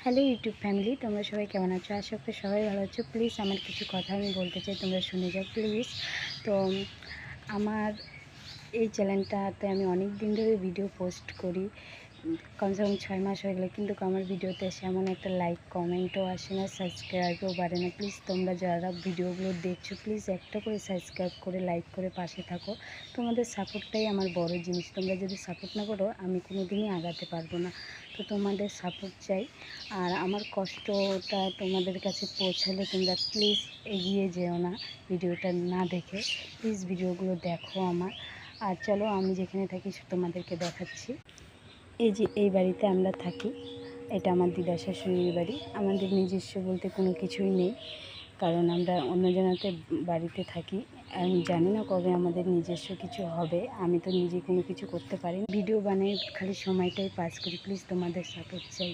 Hello YouTube family, তোমরা সবাই কেমন আছো? আশা করি সবাই ভালো আছো। প্লিজ আমার কিছু কথা আমি বলতে চাই, তোমরা শুনে যাও প্লিজ। তো আমার এই চ্যানেলটাতে আমি অনেক দিন ধরে ভিডিও পোস্ট করি, কমসে কম 6 মাস হয়ে গেলো, কিন্তু আমার ভিডিওতে সেমন একটা লাইক কমেন্টও আসে না, সাবস্ক্রাইবও বাড়ে না। প্লিজ তোমরা যারা ভিডিওগুলো দেখছো প্লিজ একটা করে সাবস্ক্রাইব করে লাইক করে পাশে থাকো। তোমাদের সাপোর্টটাই আমার বড় জিনিস। তোমরা যদি সাপোর্ট না করো আমি কোনো দিনই আগাতে পারবো না। তো তোমাদের সাপোর্ট চাই। আর আমার কষ্টটা তোমাদের কাছে পৌঁছালে তোমরা প্লিজ এগিয়ে যেও না ভিডিওটা না দেখে, প্লিজ ভিডিওগুলো দেখো আমার। আর চলো আমি যেখানে থাকি তোমাদেরকে দেখাচ্ছি। এই যে এই বাড়িতে আমরা থাকি, এটা আমার দিদা শাশুড়ির বাড়ি। আমাদের নিজস্ব বলতে কোনো কিছুই নেই, কারণ আমরা অন্য জনাতে বাড়িতে থাকি। আমি জানি না কবে আমাদের নিজস্ব কিছু হবে। আমি তো নিজে কোনো কিছু করতে পারি না, ভিডিও বানিয়ে খালি সময়টাই পাস করি। প্লিজ তোমাদের সাপোর্ট চাই।